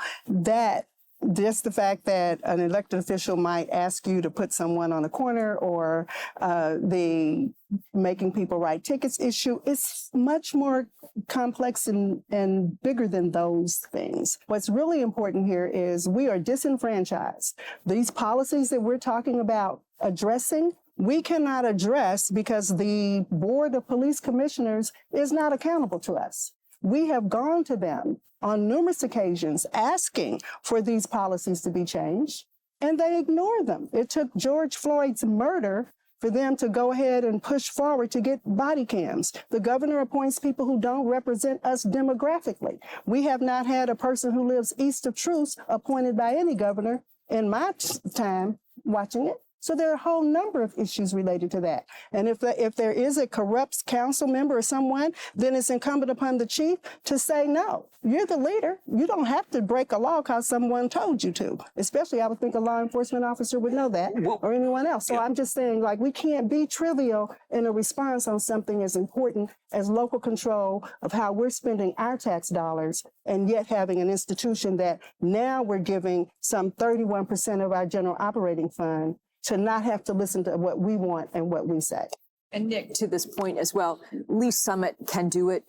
just the fact that an elected official might ask you to put someone on a corner or the making people write tickets issue, it's much more complex and bigger than those things. What's really important here is we are disenfranchised. These policies that we're talking about addressing, we cannot address because the Board of Police Commissioners is not accountable to us. We have gone to them on numerous occasions asking for these policies to be changed, and they ignore them. It took George Floyd's murder for them to go ahead and push forward to get body cams. The governor appoints people who don't represent us demographically. We have not had a person who lives east of Truce appointed by any governor in my time watching it. So there are a whole number of issues related to that. And if there is a corrupt council member or someone, then it's incumbent upon the chief to say, no, you're the leader. You don't have to break a law because someone told you to. Especially, I would think a law enforcement officer would know that, or anyone else. So I'm just saying, like, we can't be trivial in a response on something as important as local control of how we're spending our tax dollars, and yet having an institution that now we're giving some 31% of our general operating fund to not have to listen to what we want and what we say. And Nick, to this point as well, Lee Summit can do it.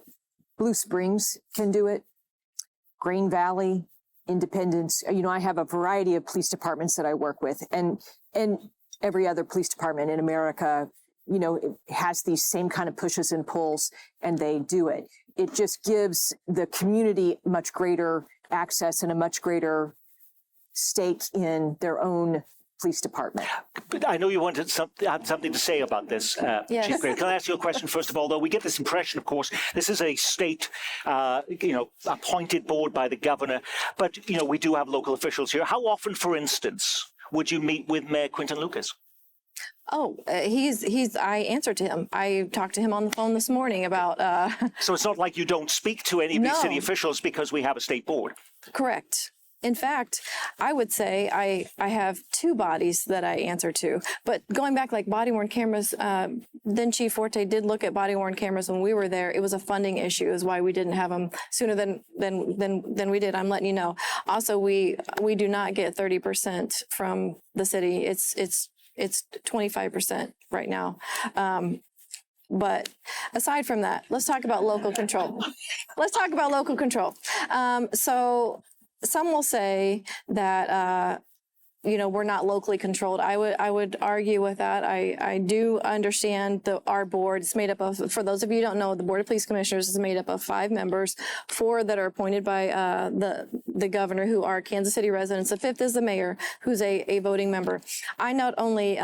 Blue Springs can do it. Green Valley, Independence. You know, I have a variety of police departments that I work with, and every other police department in America, you know, it has these same kind of pushes and pulls, and they do it. It just gives the community much greater access and a much greater stake in their own police department. But I know you wanted had something to say about this, Yes. Chief Gray. Can I ask you a question first of all, though? We get this impression, of course, this is a state, appointed board by the governor, but, we do have local officials here. How often, for instance, would you meet with Mayor Quinton Lucas? Oh, I answered to him. I talked to him on the phone this morning about. So it's not like you don't speak to any of these city officials because we have a state board. Correct. In fact, I would say I have two bodies that I answer to. But going back, like body-worn cameras, then Chief Forte did look at body-worn cameras when we were there. It was a funding issue, is why we didn't have them sooner than we did. I'm letting you know. Also, we do not get 30% from the city. It's 25% right now. But aside from that, let's talk about local control. So some will say that, we're not locally controlled. I would argue with that. I do understand our board is made up of, for those of you who don't know, the Board of Police Commissioners is made up of 5 members, 4 that are appointed by the governor, who are Kansas City residents. The 5th is the mayor, who's a voting member. I not only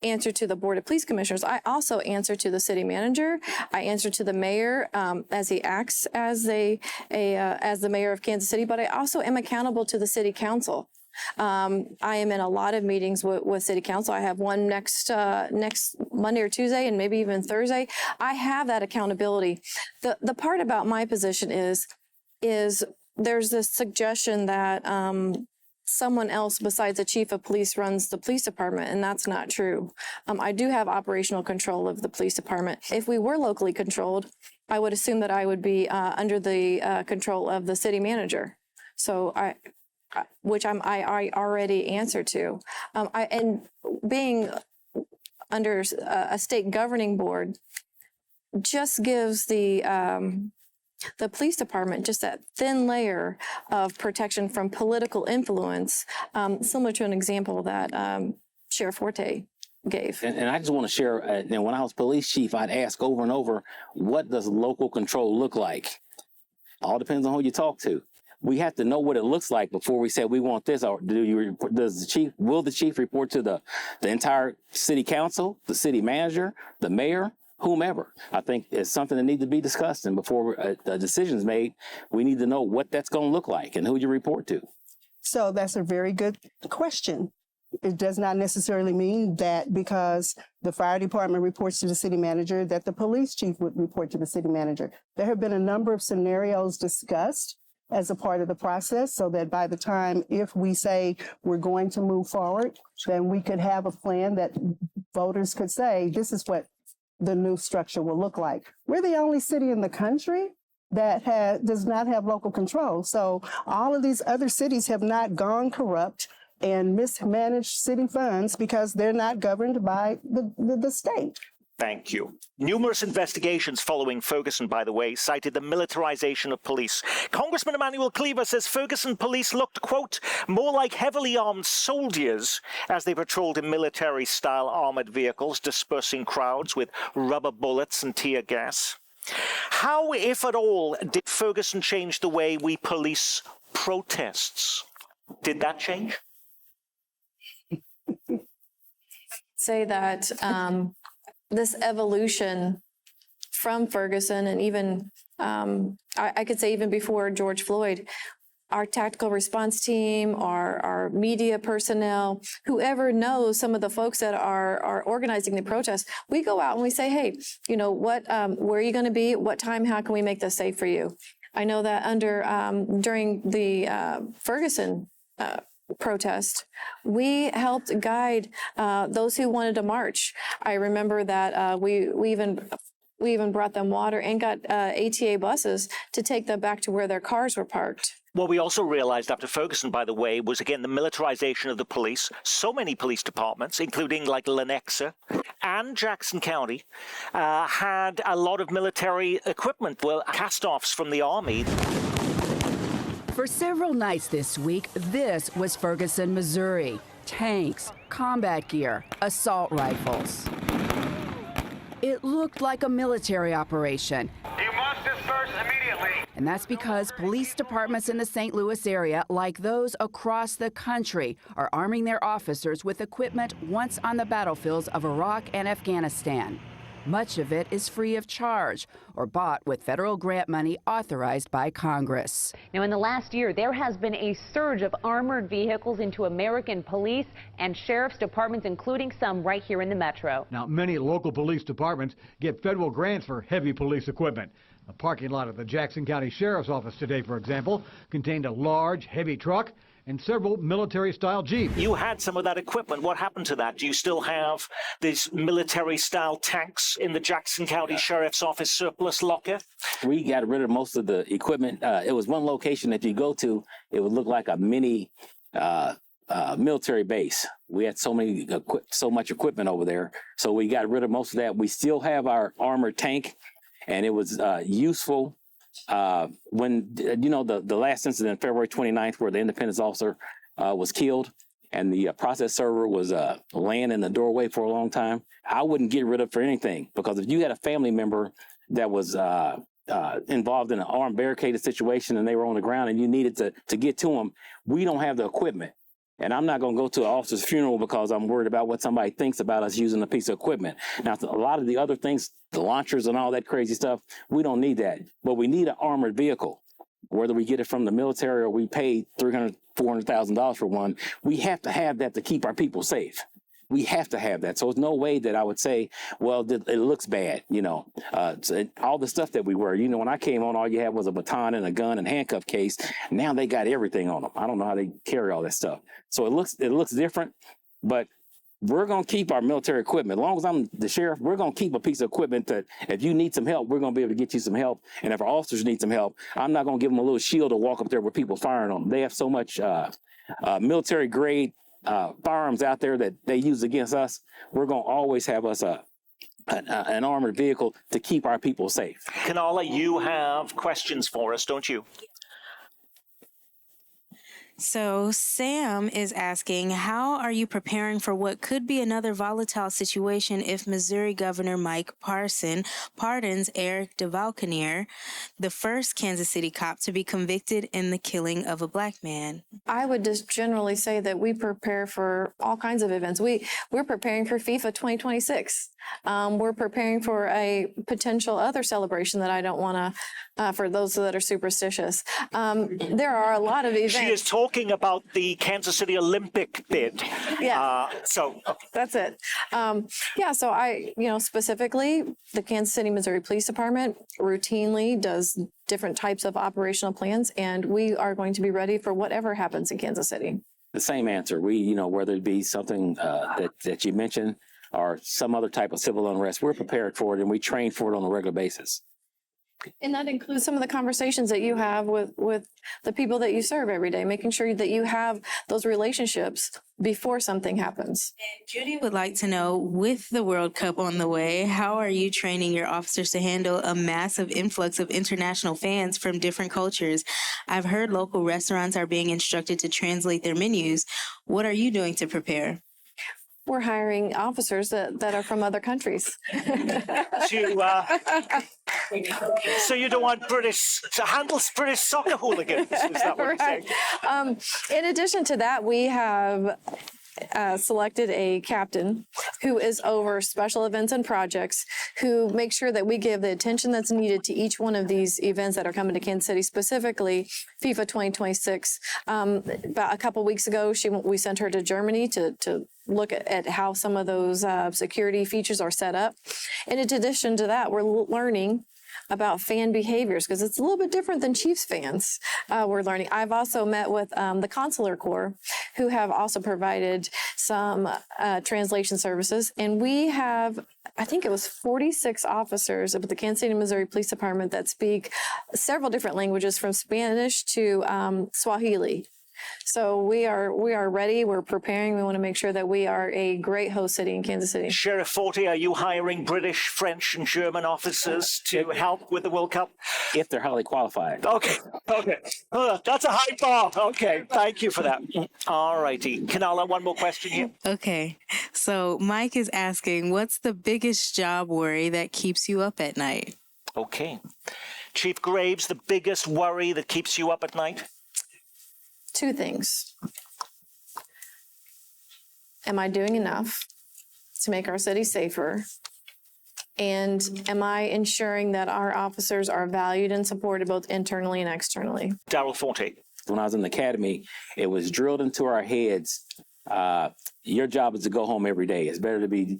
answer to the Board of Police Commissioners, I also answer to the city manager. I answer to the mayor as he acts as the mayor of Kansas City, but I also am accountable to the city council. I am in a lot of meetings with city council. I have one next Monday or Tuesday, and maybe even Thursday. I have that accountability. The part about my position is there's this suggestion that someone else besides the chief of police runs the police department, and that's not true. I do have operational control of the police department. If we were locally controlled, I would assume that I would be under the control of the city manager. So I already answer to. And being under a state governing board just gives the police department just that thin layer of protection from political influence, similar to an example that Sheriff Forte gave. And I just want to share, when I was police chief, I'd ask over and over, what does local control look like? All depends on who you talk to. We have to know what it looks like before we say we want this. Or will the chief report to the entire city council, the city manager, the mayor, whomever? I think it's something that needs to be discussed, and before a decision's made, we need to know what that's going to look like and who you report to. So that's a very good question. It does not necessarily mean that because the fire department reports to the city manager, that the police chief would report to the city manager. There have been a number of scenarios discussed as a part of the process, so that by the time, if we say we're going to move forward, then we could have a plan that voters could say, this is what the new structure will look like. We're the only city in the country that does not have local control. So all of these other cities have not gone corrupt and mismanaged city funds because they're not governed by the state. Thank you. Numerous investigations following Ferguson, by the way, cited the militarization of police. Congressman Emanuel Cleaver says Ferguson police looked, quote, more like heavily armed soldiers as they patrolled in military-style armored vehicles, dispersing crowds with rubber bullets and tear gas. How, if at all, did Ferguson change the way we police protests? Did that change? Say that this evolution from Ferguson, and even I could say even before George Floyd, our tactical response team, our media personnel, whoever knows some of the folks that are organizing the protest, we go out and we say, hey, you know, where are you going to be? What time? How can we make this safe for you? I know that during the Ferguson protest, we helped guide those who wanted to march. I remember that we even brought them water and got ATA buses to take them back to where their cars were parked. What we also realized after Ferguson, by the way, was again the militarization of the police. So many police departments, including like Lenexa and Jackson County, had a lot of military equipment, well, cast-offs from the Army. For several nights this week, this was Ferguson, Missouri. Tanks, combat gear, assault rifles. It looked like a military operation. You must disperse immediately. And that's because police departments in the St. Louis area, like those across the country, are arming their officers with equipment once on the battlefields of Iraq and Afghanistan. Much of it is free of charge or bought with federal grant money authorized by Congress. Now, in the last year, there has been a surge of armored vehicles into American police and sheriff's departments, including some right here in the metro. Now, many local police departments get federal grants for heavy police equipment. The parking lot of the Jackson County Sheriff's Office today, for example, contained a large, heavy truck and several military-style Jeeps. You had some of that equipment. What happened to that? Do you still have these military-style tanks in the Jackson County Sheriff's Office surplus locker? We got rid of most of the equipment. It was one location if you go to, it would look like a mini military base. We had so much equipment over there, so we got rid of most of that. We still have our armored tank, and it was useful. When, you know, the last incident, February 29th, where the independence officer was killed and the process server was laying in the doorway for a long time, I wouldn't get rid of it for anything, because if you had a family member that was involved in an armed barricaded situation and they were on the ground and you needed to get to them, we don't have the equipment. And I'm not going to go to an officer's funeral because I'm worried about what somebody thinks about us using a piece of equipment. Now, a lot of the other things, the launchers and all that crazy stuff, we don't need that. But we need an armored vehicle. Whether we get it from the military or we pay $300,000, $400,000 for one, we have to have that to keep our people safe. We have to have that. So there's no way that I would say, well, it looks bad, you know. All the stuff that we were, you know, when I came on, all you had was a baton and a gun and handcuff case. Now they got everything on them. I don't know how they carry all that stuff. So it looks different, but we're going to keep our military equipment. As long as I'm the sheriff, we're going to keep a piece of equipment that if you need some help, we're going to be able to get you some help. And if our officers need some help, I'm not going to give them a little shield to walk up there with people firing on them. They have so much military grade firearms out there that they use against us. We're going to always have us an armored vehicle to keep our people safe. Kanala, you have questions for us, don't you? So Sam is asking, how are you preparing for what could be another volatile situation if Missouri Governor Mike Parson pardons Eric DeValconier, the first Kansas City cop to be convicted in the killing of a black man? I would just generally say that we prepare for all kinds of events. We're preparing for FIFA 2026. We're preparing for a potential other celebration that I don't want to, for those that are superstitious. There are a lot of events. She is talking about the Kansas City Olympic bid. Yeah. Okay. That's it. So I, specifically the Kansas City, Missouri Police Department routinely does different types of operational plans, and we are going to be ready for whatever happens in Kansas City. The same answer. We, whether it be something that you mentioned or some other type of civil unrest, we're prepared for it and we train for it on a regular basis. And that includes some of the conversations that you have with the people that you serve every day, making sure that you have those relationships before something happens. And Judy would like to know, with the World Cup on the way, how are you training your officers to handle a massive influx of international fans from different cultures? I've heard local restaurants are being instructed to translate their menus. What are you doing to prepare? We're hiring officers that are from other countries. So you don't want to handle British soccer hooligans? Is that what you're saying? In addition to that, we have selected a captain who is over special events and projects, who makes sure that we give the attention that's needed to each one of these events that are coming to Kansas City, specifically FIFA 2026. About a couple weeks ago, we sent her to Germany to look at how some of those security features are set up. And in addition to that, we're learning about fan behaviors because it's a little bit different than Chiefs fans. We're learning. I've also met with the Consular Corps, who have also provided some translation services. And we have, I think it was 46 officers of the Kansas City, Missouri Police Department that speak several different languages, from Spanish to Swahili. So we are ready. We're preparing. We want to make sure that we are a great host city in Kansas City. Sheriff Forte, are you hiring British, French, and German officers to help with the World Cup? If they're highly qualified. Okay. That's a high bar. Okay, thank you for that. All righty. Kanala, one more question here. Okay. So Mike is asking, what's the biggest job worry that keeps you up at night? Okay. Chief Graves, the biggest worry that keeps you up at night? Two things. Am I doing enough to make our city safer? And am I ensuring that our officers are valued and supported both internally and externally? Darrell Forte. When I was in the academy, it was drilled into our heads. Your job is to go home every day. It's better to be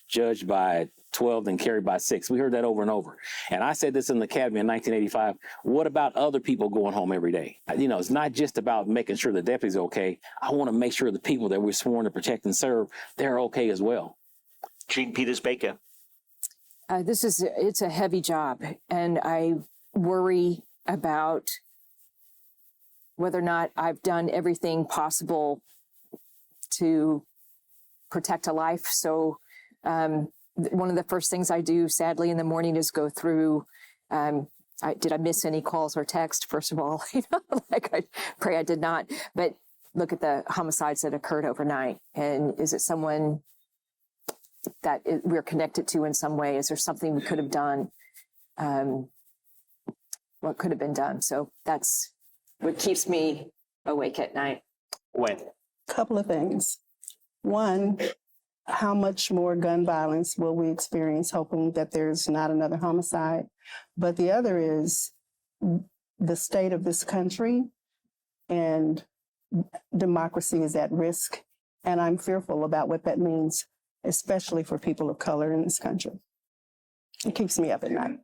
judged by 12 than carried by 6. We heard that over and over. And I said this in the academy in 1985. What about other people going home every day? You know, it's not just about making sure the deputies are okay. I want to make sure the people that we're sworn to protect and serve, they're okay as well. Jean Peters Baker. It's a heavy job, and I worry about whether or not I've done everything possible to protect a life. So one of the first things I do, sadly, in the morning is go through, did I miss any calls or text? First of all, I pray I did not, but look at the homicides that occurred overnight. And is it someone that we're connected to in some way? Is there something we could have done? What could have been done? So that's what keeps me awake at night. When? Couple of things. One, how much more gun violence will we experience, hoping that there's not another homicide? But the other is the state of this country, and democracy is at risk. And I'm fearful about what that means, especially for people of color in this country. It keeps me up at night.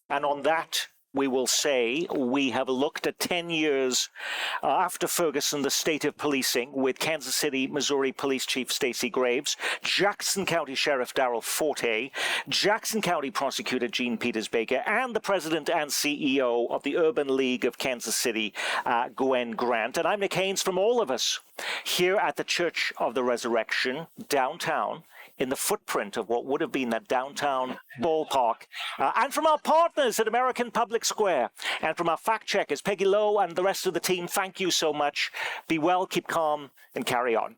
And on that, we will say we have looked at 10 years after Ferguson, the state of policing, with Kansas City, Missouri Police Chief Stacey Graves, Jackson County Sheriff Darrell Forte, Jackson County Prosecutor Jean Peters Baker, and the President and CEO of the Urban League of Kansas City, Gwen Grant. And I'm Nick Haynes, from all of us here at the Church of the Resurrection downtown, in the footprint of what would have been that downtown ballpark, and from our partners at American Public Square, and from our fact checkers, Peggy Lowe and the rest of the team, thank you so much. Be well, keep calm, and carry on.